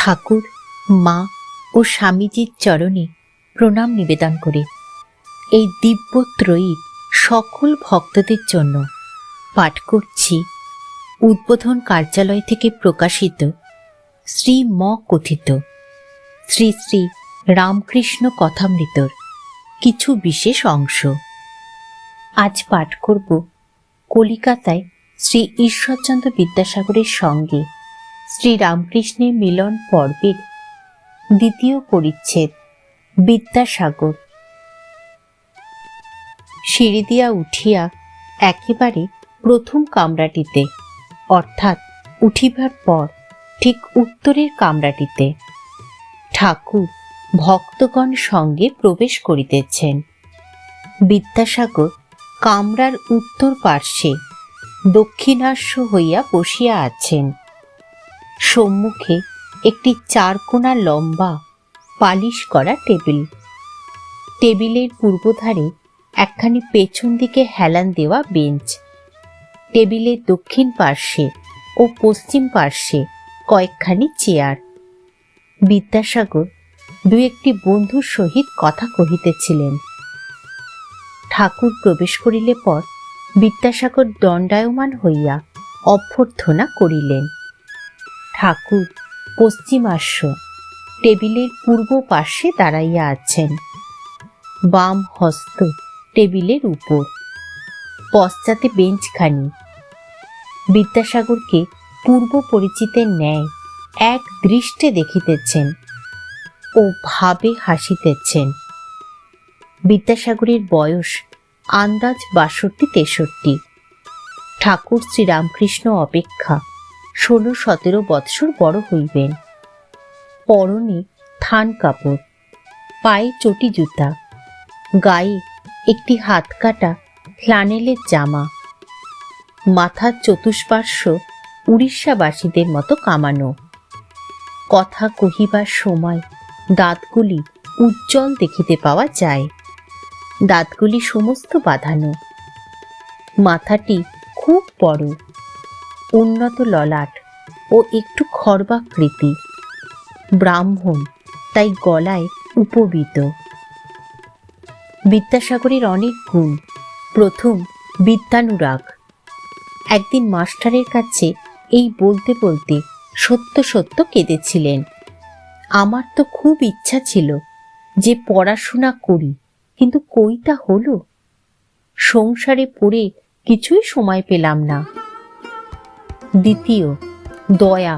ঠাকুর, মা ও স্বামীজির চরণে প্রণাম নিবেদন করে এই দিব্যত্রয়ী সকল ভক্তদের জন্য পাঠ করছি উদ্বোধন কার্যালয় থেকে প্রকাশিত শ্রী ম কথিত শ্রী শ্রী রামকৃষ্ণ কথামৃতর কিছু বিশেষ অংশ। আজ পাঠ করব কলিকাতায় শ্রী ঈশ্বরচন্দ্র বিদ্যাসাগরের সঙ্গে শ্রী রামকৃষ্ণের মিলন পর্বের দ্বিতীয় পরিচ্ছেদ, বিদ্যাসাগর। সিঁড়ি দিয়া উঠিয়া একেবারে প্রথম কামরাটিতে, অর্থাৎ উঠিবার পর ঠিক উত্তরের কামরাটিতে ঠাকুর ভক্তগণ সঙ্গে প্রবেশ করিতেছেন। বিদ্যাসাগর কামরার উত্তর পার্শ্বে দক্ষিণাস্য হইয়া বসিয়া আছেন। সম্মুখে একটি চারকোনা লম্বা পালিশ করা টেবিল, টেবিলের পূর্বধারে একখানি পেছন দিকে হেলান দেওয়া বেঞ্চ, টেবিলের দক্ষিণ পার্শ্বে ও পশ্চিম পার্শ্বে কয়েকখানি চেয়ার। বিদ্যাসাগর দু একটি বন্ধুর সহিত কথা কহিতেছিলেন। ঠাকুর প্রবেশ করিলে পর বিদ্যাসাগর দণ্ডায়মান হইয়া অভ্যর্থনা করিলেন। ঠাকুর পশ্চিমাস্য টেবিলের পূর্ব পার্শ্বে দাঁড়াইয়া আছেন, বাম হস্ত টেবিলের উপর, পশ্চাতে বেঞ্চখানি। বিদ্যাসাগরকে পূর্ব পরিচিতের ন্যায় এক দৃষ্টে দেখিতেছেন ও ভাবে হাসিতেছেন। বিদ্যাসাগরের বয়স আন্দাজ 62-63। ঠাকুর শ্রীরামকৃষ্ণ অপেক্ষা 16-17 বৎসর বড় হইবেন। পরনে থান কাপড়, পায়ে চটি জুতা, গায়ে একটি হাতকাটা ফ্লানেলের জামা, মাথার চতুষ্পার্শ্ব উড়িষ্যাবাসীদের মতো কামানো। কথা কহিবার সময় দাঁতগুলি উজ্জ্বল দেখিতে পাওয়া যায়, দাঁতগুলি সমস্ত বাঁধানো। মাথাটি খুব বড়, উন্নত ললাট ও একটু খর্বাকৃতি। ব্রাহ্মণ, তাই গলায় উপবীত। বিদ্যাসাগরের অনেক গুণ। প্রথম, বিদ্যানুরাগ। একদিন মাস্টারের কাছে এই বলতে বলতে সত্য সত্য কেঁদেছিলেন। আমার তো খুব ইচ্ছা ছিল যে পড়াশোনা করি, কিন্তু কইটা হলো, সংসারে পড়ে কিছুই সময় পেলাম না। দ্বিতীয়, দয়া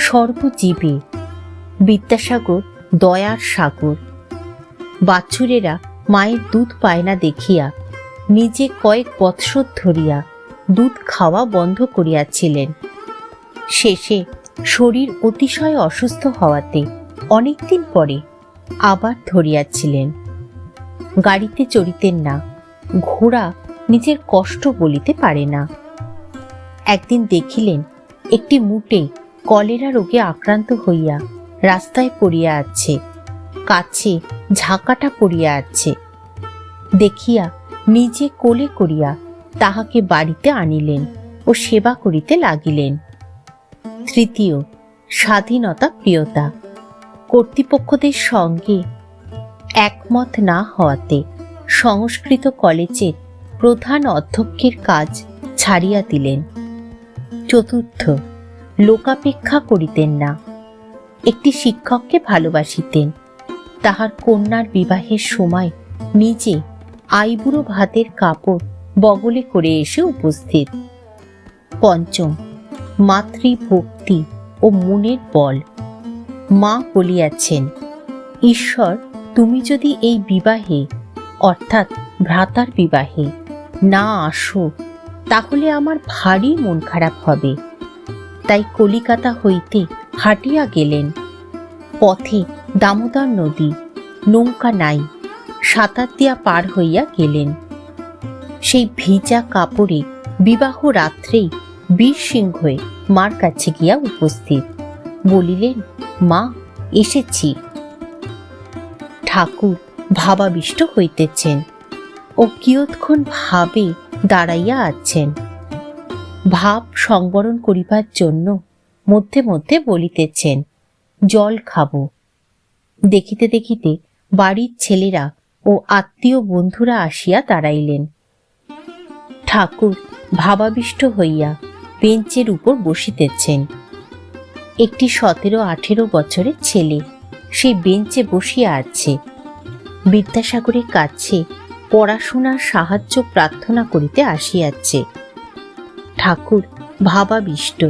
সর্বজীবে। বিদ্যাসাগর দয়ার সাগর। বাছুরেরা মায়ের দুধ পায় না দেখিয়া নিজে কয়েক বৎসর ধরিয়া দুধ খাওয়া বন্ধ করিয়াছিলেন। শেষে শরীর অতিশয় অসুস্থ হওয়াতে অনেকদিন পরে আবার ধরিয়াছিলেন। গাড়িতে চড়িতেন না, ঘোড়া নিজের কষ্ট বলিতে পারে না। একদিন দেখিলেন একটি মুটে কলেরা রোগে আক্রান্ত হইয়া রাস্তায় পড়িয়া আছে, কাছে ঝাঁকাটা পড়িয়া আছে। দেখিয়া নিজে কোলে করিয়া তাহাকে বাড়িতে আনিলেন ও সেবা করিতে লাগিলেন। তৃতীয়, স্বাধীনতা প্রিয়তা। কর্তৃপক্ষদের সঙ্গে একমত না হওয়াতে সংস্কৃত কলেজের প্রধান অধ্যক্ষের কাজ ছাড়িয়া দিলেন। চতুর্থ, লোকাপেক্ষা করিতেন না। একটি শিক্ষককে ভালোবাসিতেন। তাহার কন্যার বিবাহের সময় নিজে আইবুড়ো ভাতের কাপড় বগলে করে এসে উপস্থিত। পঞ্চম, মাতৃভক্তি ও মনের বল। মা বলিয়াছেন, ঈশ্বর, তুমি যদি এই বিবাহে, অর্থাৎ ভ্রাতার বিবাহে না আসো, তাহলে আমার ভারী মন খারাপ হবে। তাই কলিকাতা হইতে হাঁটিয়া গেলেন। পথে দামোদর নদী, নৌকা নাই, সাঁতার দিয়া পার হইয়া গেলেন। সেই ভিজা কাপড়ে বিবাহ রাত্রেই বীরসিংহে মার কাছে গিয়া উপস্থিত। বলিলেন, মা, এসেছি। ঠাকুর ভাবাবিষ্ট হইতেছেন ও কিয়ৎক্ষণ ভাবে দাঁড়াইয়া আছেন। ভাব সংবরণ করিবার জন্য মধ্যে মধ্যে বলিতেছেন, জল খাবো। দেখিতে দেখিতে বাড়ির ছেলেরা ও আত্মীয় বন্ধুরা আসিয়া দাঁড়াইলেন। ঠাকুর ভাবাবিষ্ট হইয়া বেঞ্চের উপর বসিতেছেন। একটি 17-18 বছরের ছেলে সেই বেঞ্চে বসিয়া আছে। বিদ্যাসাগরের কাছে পড়াশোনার সাহায্য প্রার্থনা করিতে আসিয়াছে। ঠাকুর ভাবাবিষ্ট,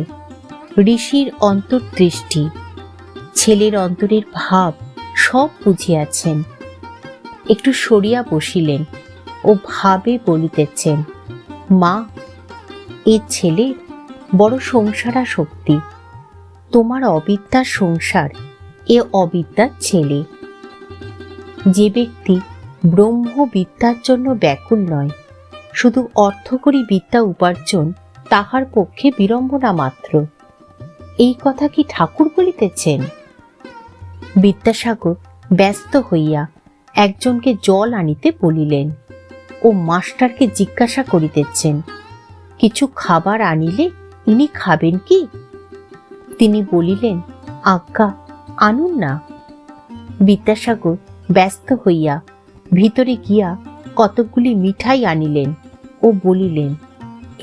ঋষির অন্তর্দৃষ্টি, ছেলের অন্তরের ভাব সব বুঝিয়াছেন। একটু সরিয়া বসিলেন ও ভাবে বলিতেছেন, মা, এ ছেলে বড় সংসারাসক্তি। তোমার অবিদ্যার সংসার, এ অবিদ্যার ছেলে। যে ব্যক্তি ব্রহ্মবিদ্যার জন্য ব্যাকুল নয়, শুধু অর্থকরী বিদ্যা উপার্জন তাহার পক্ষে বিড়ম্বনা মাত্র। এই কথা কি ঠাকুর বলিতেছেন? বিদ্যাসাগর ব্যস্ত হইয়া একজনকে জল আনিতে বলিলেন ও মাস্টারকে জিজ্ঞাসা করিতেছেন, কিছু খাবার আনিলে ইনি খাবেন কি? তিনি বলিলেন, আজ্ঞা, আনুন না। বিদ্যাসাগর ব্যস্ত হইয়া ভিতরে গিয়া কতকগুলি মিঠাই আনিলেন ও বলিলেন,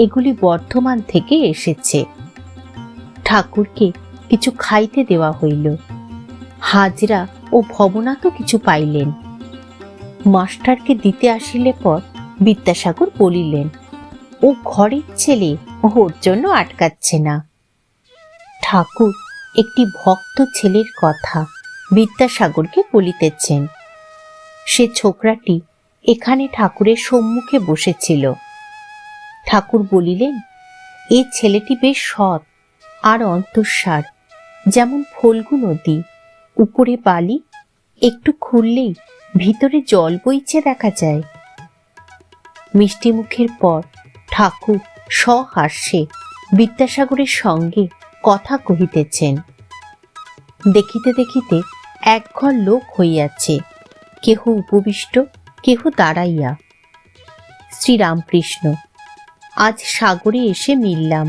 এগুলি বর্ধমান থেকে এসেছে। ঠাকুরকে কিছু খাইতে দেওয়া হইল। হাজরা ও ভবনাথও কিছু পাইলেন। মাস্টারকে দিতে আসিলে পর বিদ্যাসাগর বলিলেন, ও ঘরের ছেলে, ওর জন্য আটকাচ্ছে না। ঠাকুর একটি ভক্ত ছেলের কথা বিদ্যাসাগরকে বলিতেছেন। সে ছোকরাটি এখানে ঠাকুরের সম্মুখে বসেছিল। ঠাকুর বলিলেন, এ ছেলেটি বেশ সৎ আর অন্তঃসার, যেমন ফল্গু নদী, উপরে বালি, একটু খুললেই ভিতরে জল বইছে দেখা যায়। মিষ্টি মুখের পর ঠাকুর সহাস্যে বিদ্যাসাগরের সঙ্গে কথা কহিতেছেন। দেখিতে দেখিতে একঘর লোক হইয়াছে, কেহ উপবিষ্ট, কেহ দাঁড়াইয়া। শ্রীরামকৃষ্ণ, আজ সাগরে এসে মিললাম।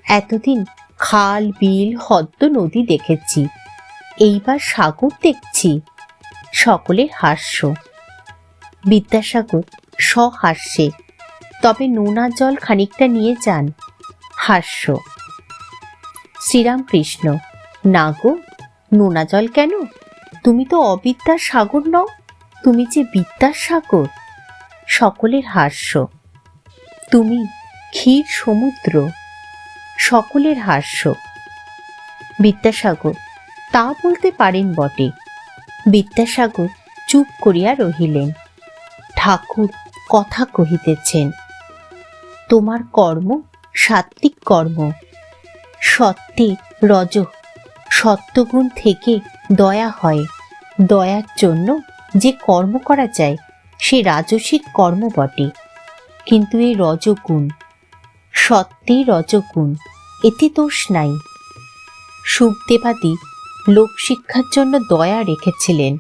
এতদিন খাল, বিল, হদ্দ, নদী দেখেছি, এইবার সাগর দেখছি। সকলের হাস্য। বিদ্যাসাগর সহাস্যে, তবে নোনা জল খানিকটা নিয়ে যান। হাস্য। শ্রীরামকৃষ্ণ, না গো, নোনা জল কেন? তুমি তো অবিদ্যার সাগর নও, তুমি যে বিদ্যার সাগর। সকলের হাস্য। তুমি ক্ষীর সমুদ্র। সকলের হাস্য। বিদ্যাসাগর, তা বলতে পারেন বটে। বিদ্যাসাগর চুপ করিয়া রহিলেন। ঠাকুর কথা কহিতেছেন, তোমার কর্ম সাত্ত্বিক কর্ম। সত্যে রজ, সত্যগুণ থেকে দয়া হয়। দয়ার জন্য যে কর্ম করা যায় সে রাজসিক কর্ম বটে, কিন্তু এই রজগুণ, সত্যে রজগুণ, এতে দোষ নাই। সুখদেবাদি লোকশিক্ষার জন্য দয়া রেখেছিলেন,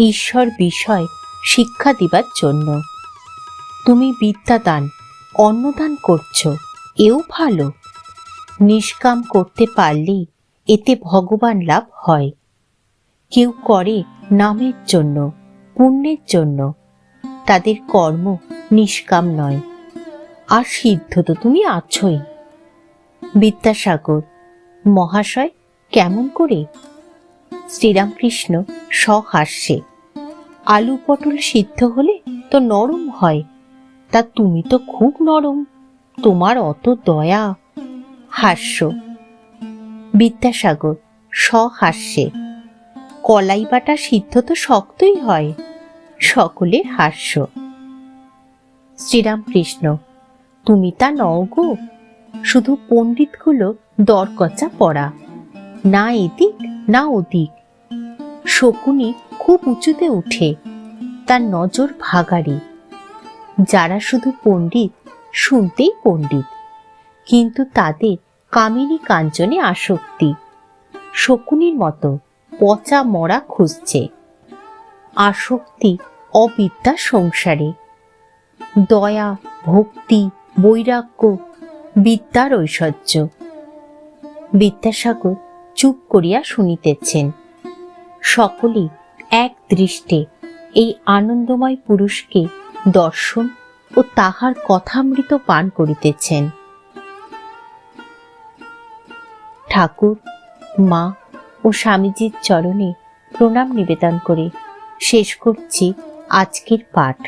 ঈশ্বর বিষয় শিক্ষা দিবার জন্য। তুমি বিদ্যাদান, অন্নদান করছ, এও ভালো। নিষ্কাম করতে পারলেই এতে ভগবান লাভ হয়। কেউ করে নামের জন্য, পুণ্যের জন্য, তাদের কর্ম নিষ্কাম নয়। আর সিদ্ধ তো তুমি আছোই। বিদ্যাসাগর, মহাশয়, কেমন করে? শ্রীরামকৃষ্ণ সহাস্যে, আলু পটল সিদ্ধ হলে তো নরম হয়, তা তুমি তো খুব নরম, তোমার অত দয়া। হাস্য। বিদ্যাসাগর সহাস্যে, কলাই বাটা সিদ্ধ তো শক্তই হয়। সকলের হাস্য। শ্রীরামকৃষ্ণ, তুমি তা নও গো, শুধু পণ্ডিতগুলো দরকচা পড়া, না এদিক না ওদিক। শকুনি খুব উঁচুতে উঠে, তার নজর ভাগাড়ে। যারা শুধু পণ্ডিত, শুনতেই পণ্ডিত, কিন্তু তাদের কামিনী কাঞ্চনে আসক্তি। শকুনির মতো পচা মরা খুঁজছে। আসক্তি অবিদ্যা সংসারে। দয়া, ভক্তি, বৈরাগ্য বিদ্যার ঐশ্বর্য। বিদ্যাসাগর চুপ করিয়া শুনিতেছেন। সকলেই এক দৃষ্টে এই আনন্দময় পুরুষকে দর্শন ও তাহার কথামৃত পান করিতেছেন। ঠাকুর, মা ও স্বামীজির চরণে প্রণাম নিবেদন করে শেষ করছি আজকের পাঠ।